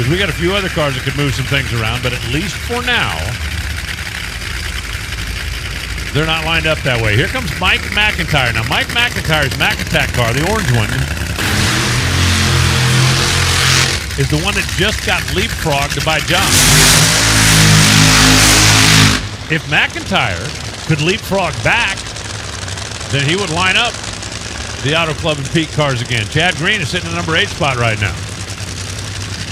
because we got a few other cars that could move some things around, but at least for now, they're not lined up that way. Here comes Mike McIntire. Now, Mike McIntire's McIntyre car, the orange one, is the one that just got leapfrogged by John. If McIntire could leapfrog back, then he would line up the Auto Club and Peak cars again. Chad Green is sitting in the number 8 spot right now.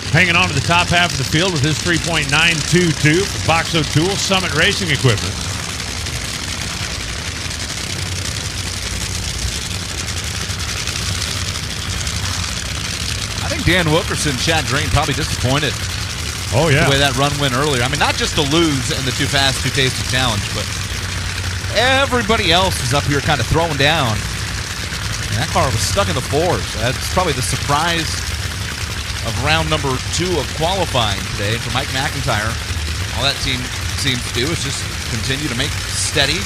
Hanging on to the top half of the field with his 3.922 for Box O'Toole Summit Racing Equipment. I think Dan Wilkerson, Chad Green, probably disappointed. Oh, yeah. The way that run went earlier. I mean, not just to lose in the Too Fast, Too Tasty challenge, but everybody else is up here kind of throwing down. And that car was stuck in the fours. That's probably the surprise of round number 2 of qualifying today for Mike McIntire. All that team seems to do is just continue to make steady,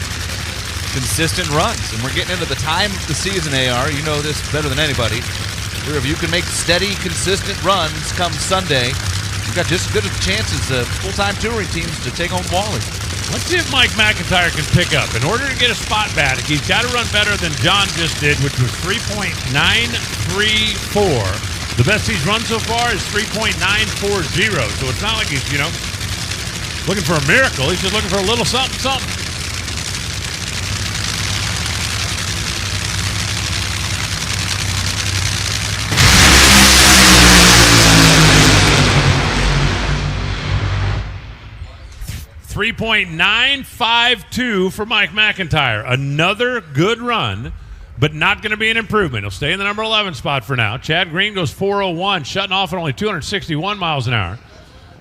consistent runs. And we're getting into the time of the season, AR. You know this better than anybody. Where if you can make steady, consistent runs come Sunday, you've got just as good of chances of full-time touring teams to take home Wally. Let's see if Mike McIntire can pick up. In order to get a spot back, he's got to run better than John just did, which was 3.934. The best he's run so far is 3.940. So it's not like he's, looking for a miracle. He's just looking for a little something, something. .952 for Mike McIntire. Another good run, but not going to be an improvement. He'll stay in the number 11 spot for now. Chad Green goes 401, shutting off at only 261 miles an hour.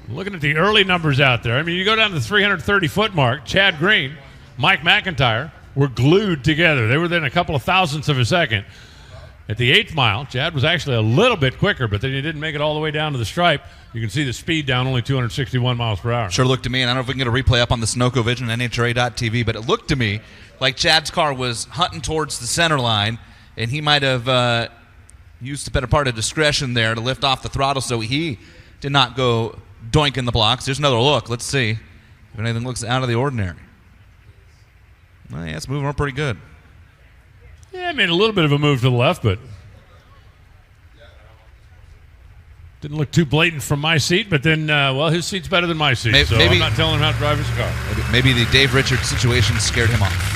Looking at the early numbers out there, I mean, you go down to the 330-foot mark, Chad Green, Mike McIntire were glued together. They were within a couple of thousandths of a second. At the 8th mile, Chad was actually a little bit quicker, but then he didn't make it all the way down to the stripe. You can see the speed down, only 261 miles per hour. Sure looked to me, and I don't know if we can get a replay up on the Sunoco Vision, NHRA.TV, but it looked to me like Chad's car was hunting towards the center line, and he might have used the better part of discretion there to lift off the throttle so he did not go doinking the blocks. There's another look. Let's see if anything looks out of the ordinary. Well, yeah, it's moving on pretty good. Yeah, I mean, a little bit of a move to the left, but didn't look too blatant from my seat. But then, his seat's better than my seat, so I'm not telling him how to drive his car. Maybe the Dave Richards situation scared him off.